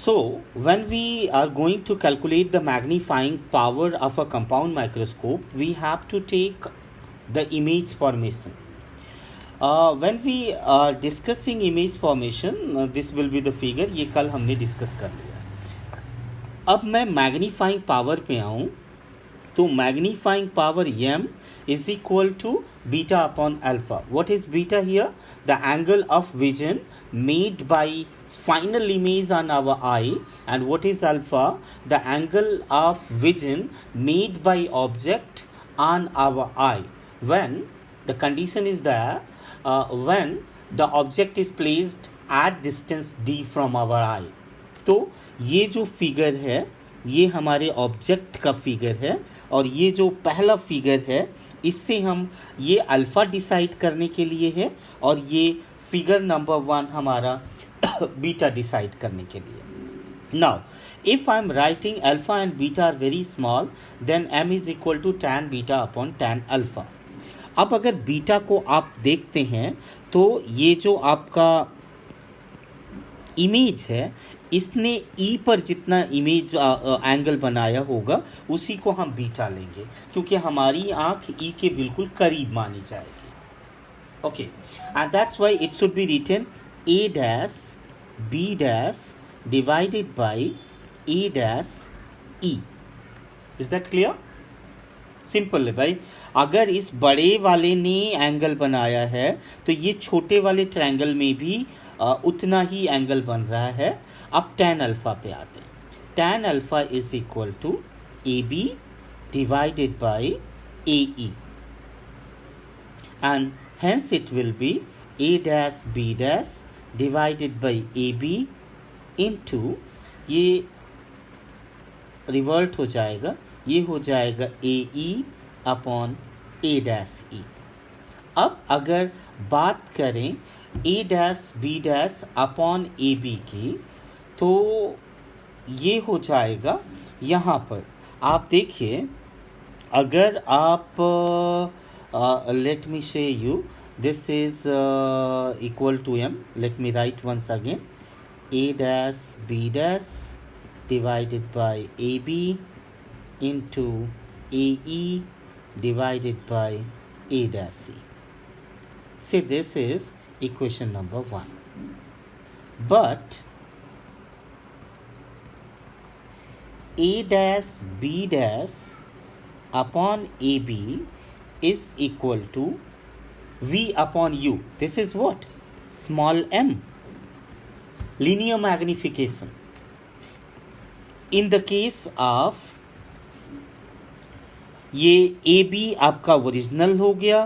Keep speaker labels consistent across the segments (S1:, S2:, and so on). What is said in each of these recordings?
S1: So when we are going to calculate the magnifying power of a compound microscope, we have to take the image formation. When we are discussing image formation, this will be the figure. ये कल हमने discuss कर लिया. अब मैं magnifying power पे आऊँ तो magnifying power m is equal to beta upon alpha. What is beta here? The angle of vision made by final image on our eye. And what is alpha? The angle of vision made by object on our eye when the condition is there, when the object is placed at distance d from our eye. तो ये जो figure है ये हमारे object का figure है और ये जो पहला फिगर है इससे हम ये अल्फ़ा डिसाइड करने के लिए है और ये फिगर नंबर 1 हमारा बीटा डिसाइड करने के लिए. Now if I am writing alpha and beta are very small then m is equal to tan beta upon tan alpha. अब अगर बीटा को आप देखते हैं तो ये जो आपका इमेज है इसने ई पर जितना इमेज एंगल बनाया होगा उसी को हम बीटा लेंगे क्योंकि हमारी आँख ई के बिल्कुल करीब मानी जाएगी. Okay, and that's why it should be written a dash b dash divided by a dash e. Is that clear? Simple है भाई. अगर इस बड़े वाले ने एंगल बनाया है तो ये छोटे वाले ट्रायंगल में भी उतना ही एंगल बन रहा है. अब tan अल्फ़ा पे आते हैं. tan alpha is equal to A B divided by A E and hence it will be A dash B dash divided by A B into ये रिवर्ट हो जाएगा, ये हो जाएगा ए ई अपॉन ए डैश ई. अब अगर बात करें A dash B dash upon A B की तो ये हो जाएगा यहाँ पर आप देखिए. अगर आप let me show you this is equal to m. Let me write once again A dash B dash divided by A B into A E divided by a dash c. See, this is equation number 1. But a dash b dash upon ab is equal to v upon u. This is what? Small m. Linear magnification. In the case of ये A B आपका original हो गया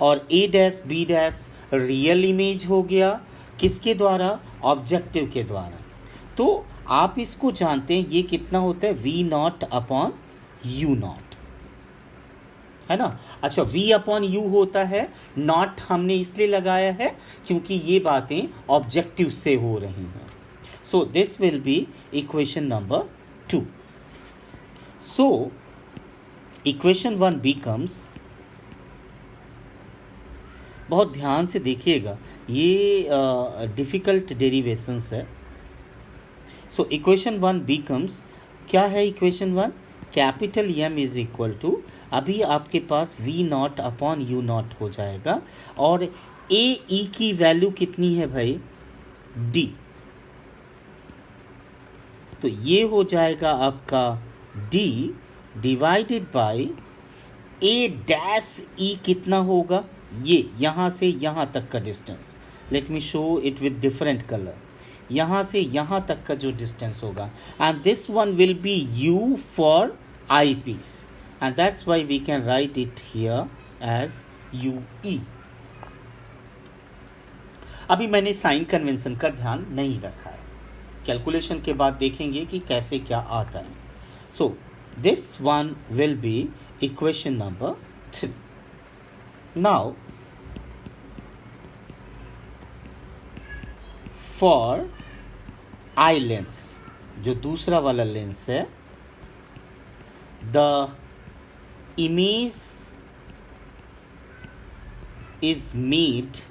S1: और A dash B dash real image हो गया. किसके द्वारा? Objective के द्वारा. तो आप इसको जानते हैं ये कितना होता है V not upon you not, है ना. अच्छा, वी अपॉन यू होता है, नॉट हमने इसलिए लगाया है क्योंकि ये बातें ऑब्जेक्टिव से हो रही हैं. So this will be equation number 2. So equation 1 becomes, बहुत ध्यान से देखिएगा ये डिफ़िकल्ट डेरिवेशंस है. सो इक्वेशन 1 becomes, क्या है equation 1? Capital m is equal to, अभी आपके पास v not upon you not हो जाएगा और ए ई की वैल्यू कितनी है भाई? d. तो ये हो जाएगा आपका d divided by A dash E. कितना होगा? ये यहाँ से यहाँ तक का distance. Let me show it with different colour. यहाँ से यहाँ तक का जो डिस्टेंस होगा and this one will be U for I piece and that's why we can write it here as U E. अभी मैंने साइन कन्वेंशन का ध्यान नहीं रखा है, कैलकुलेशन के बाद देखेंगे कि कैसे क्या आता है. सो this one will be equation number 3. Now for eye lens, जो दूसरा वाला लेंस है, the image is made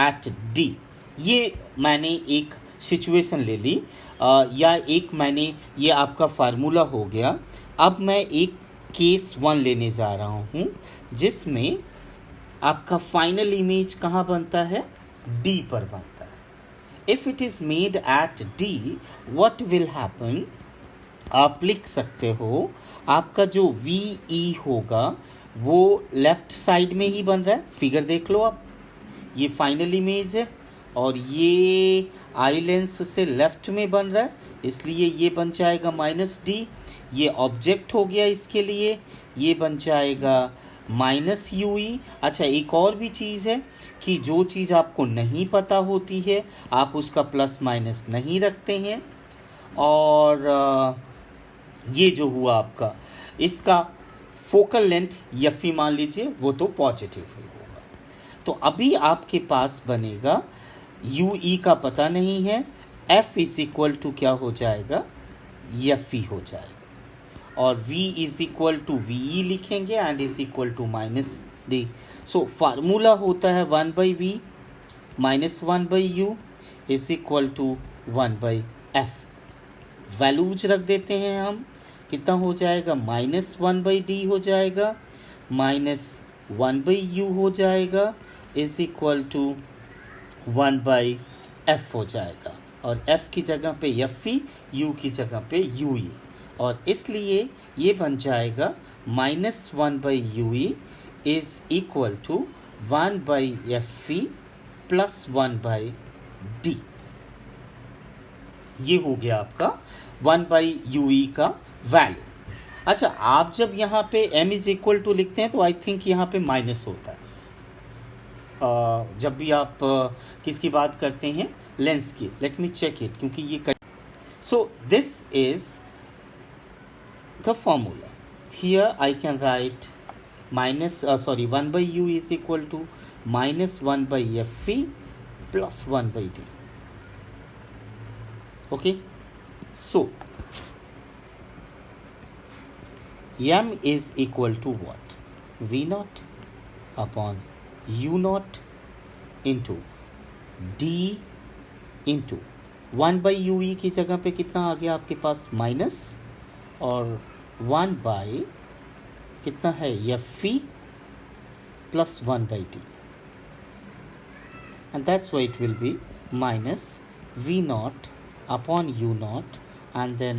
S1: at D. ये मैंने एक सिचुएशन ले ली, या एक मैंने ये आपका फार्मूला हो गया। अब मैं एक केस 1 लेने जा रहा हूँ जिसमें आपका फाइनल इमेज कहाँ बनता है, D पर बनता है। If it is made at D, what will happen, आप लिख सकते हो आपका जो VE होगा वो लेफ्ट साइड में ही बन रहा है। फिगर देख लो आप, ये फाइनल इमेज है और ये आई लेंस से लेफ्ट में बन रहा है, इसलिए ये बन जाएगा -D। ये ऑब्जेक्ट हो गया इसके लिए, ये बन जाएगा -UE। अच्छा, एक और भी चीज़ है कि जो चीज़ आपको नहीं पता होती है आप उसका प्लस माइनस नहीं रखते हैं, और ये जो हुआ आपका इसका फोकल लेंथ एफ मान लीजिए, वो तो पॉजिटिव ही होगा। तो अभी आपके पास बनेगा UE का पता नहीं है, F इज इक्वल टू क्या हो जाएगा, एफ हो जाएगा, और V is equal to VE लिखेंगे and is equal to -D। So formula होता है 1/V -1/U is equal to 1/F। Values रख देते हैं हम, कितना हो जाएगा, -1/D हो जाएगा, -1/U हो जाएगा, इज इक्वल टू 1/F हो जाएगा, और F की जगह पे FE, U की जगह पे UE, और इसलिए ये बन जाएगा -1/UE is equal to 1/FE plus 1/D। ये हो गया आपका 1/UE का वैल्यू। अच्छा, आप जब यहाँ पे m इज इक्वल टू लिखते हैं तो आई थिंक यहाँ पे माइनस होता है, जब भी आप किसकी बात करते हैं, लेंस की। लेट मी चेक इट, क्योंकि ये so this is the formula. Here I can write 1/U is equal to -1/FE plus 1/D। Okay, so m is equal to what, V0 upon U0 into D into 1/UE की जगह पे कितना आ गया आपके पास, minus, और 1/ कितना है, FE plus 1/D, and that's why it will be minus V0 upon U0, and then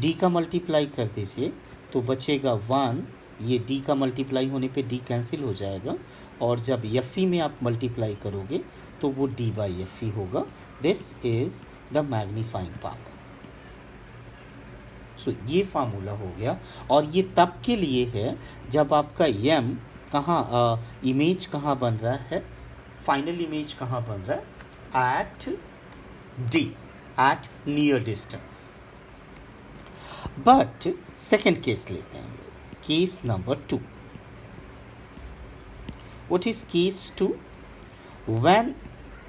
S1: D का मल्टीप्लाई कर दीजिए तो बचेगा 1, ये D का मल्टीप्लाई होने पे D कैंसिल हो जाएगा, और जब FE में आप मल्टीप्लाई करोगे तो वो D/FE होगा। This is the magnifying power. So ये फार्मूला हो गया, और ये तब के लिए है जब आपका M कहाँ, इमेज कहाँ बन रहा है, फाइनल इमेज कहाँ बन रहा है, at D, at near distance. But second case लेते हैं, case number 2। What is case 2? When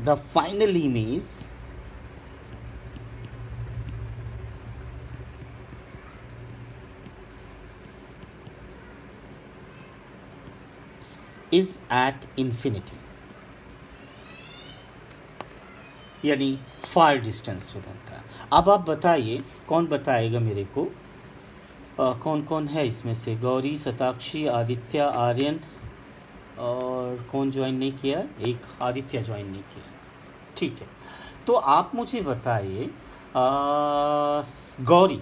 S1: the final image is at infinity, यानी फार डिस्टेंस पे बनता है। अब आप बताइए, कौन बताएगा मेरे को, कौन कौन है इसमें से, गौरी, शताक्षी, आदित्य, आर्यन, और कौन ज्वाइन नहीं किया, एक आदित्य ज्वाइन नहीं किया, ठीक है। तो आप मुझे बताइए, गौरी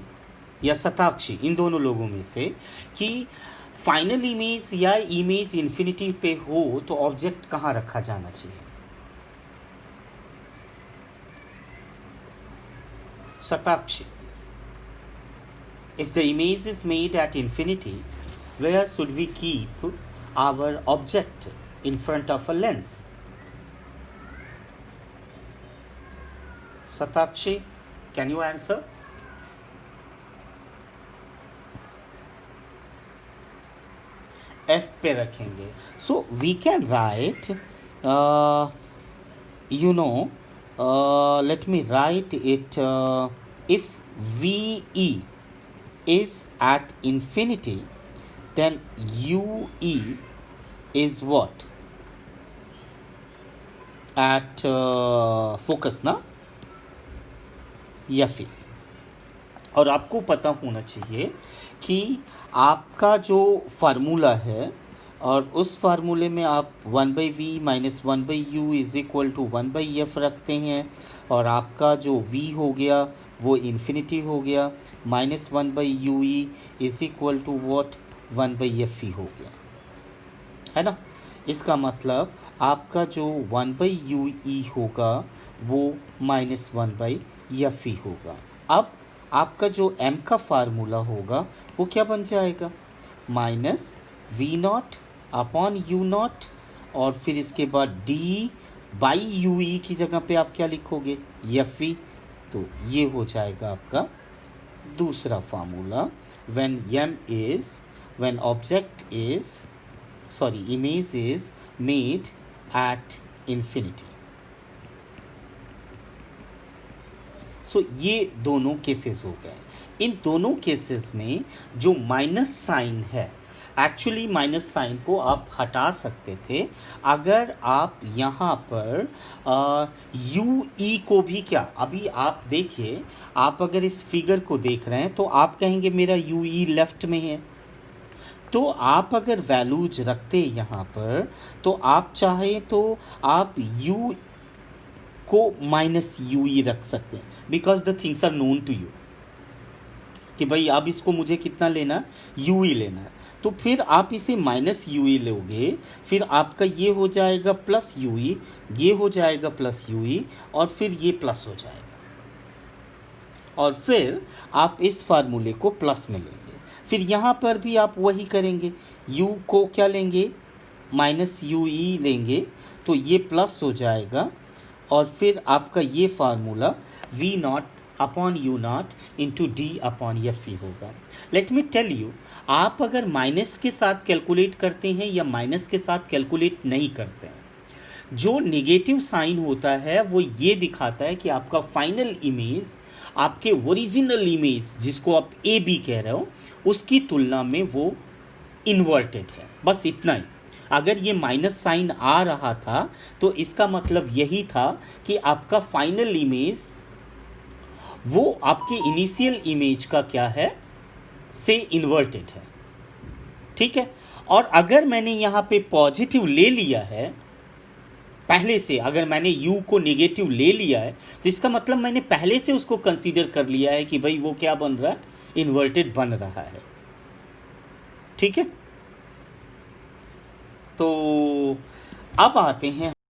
S1: या शताक्षी, इन दोनों लोगों में से, कि फाइनल इमेज या इमेज इन्फिनिटी पे हो तो ऑब्जेक्ट कहाँ रखा जाना चाहिए। Satakshi, if the image is made at infinity, where should we keep our object in front of a lens? Satakshi, can you answer? F पे रखेंगे। So we can write, let me write it, if VE is at infinity, then UE is what? at focus ना Fe। और आपको पता होना चाहिए कि आपका जो फार्मूला है और उस फार्मूले में आप 1/v minus 1/u is equal to 1/f रखते हैं, और आपका जो v हो गया वो इन्फिनिटी हो गया, minus 1/ue is equal to what 1/fe हो गया, है ना। इसका मतलब आपका जो 1/ue होगा वो माइनस 1/fe होगा। अब आपका जो m का फार्मूला होगा वो क्या बन जाएगा, माइनस v0 अपॉन u0, और फिर इसके बाद d बाई ue की जगह पे आप क्या लिखोगे, fe। तो ये हो जाएगा आपका दूसरा formula, when object is image is made at infinity। सो ये दोनों केसेस हो गए। इन दोनों केसेस में जो माइनस साइन है, एक्चुअली माइनस साइन को आप हटा सकते थे अगर आप यहाँ पर यू ई को भी क्या, अभी आप देखिए, आप अगर इस फिगर को देख रहे हैं तो आप कहेंगे मेरा यू ई लेफ्ट में है, तो आप अगर वैल्यूज रखते यहाँ पर तो आप चाहे तो आप u को माइनस यू ई रख सकते हैं, because the things are known to you कि भाई अब इसको मुझे कितना लेना, यू ई लेना है। तो फिर आप इसे माइनस यू ई लोगे, फिर आपका ये हो जाएगा प्लस यू ई, ये हो जाएगा प्लस यू ई, और फिर ये प्लस हो जाएगा, और फिर आप इस फार्मूले को प्लस में लेंगे। फिर यहाँ पर भी आप वही करेंगे, u को क्या लेंगे, माइनस यू ई लेंगे, तो ये प्लस हो जाएगा, और फिर आपका ये formula v0 upon u0 into D upon F E होगा। लेट मी टेल यू, आप अगर माइनस के साथ कैलकुलेट करते हैं या माइनस के साथ कैलकुलेट नहीं करते हैं, जो नेगेटिव साइन होता है वो ये दिखाता है कि आपका फाइनल इमेज आपके ओरिजिनल इमेज जिसको आप ए बी कह रहे हो उसकी तुलना में वो इन्वर्टेड है, बस इतना ही। अगर ये माइनस साइन आ रहा था तो इसका मतलब यही था कि आपका फाइनल इमेज वो आपके इनिशियल इमेज का क्या है, से इन्वर्टेड है, ठीक है। और अगर मैंने यहाँ पे पॉजिटिव ले लिया है पहले से, अगर मैंने u को नेगेटिव ले लिया है तो इसका मतलब मैंने पहले से उसको कंसीडर कर लिया है कि भाई वो क्या बन रहा है, इन्वर्टेड बन रहा है, ठीक है। तो अब आते हैं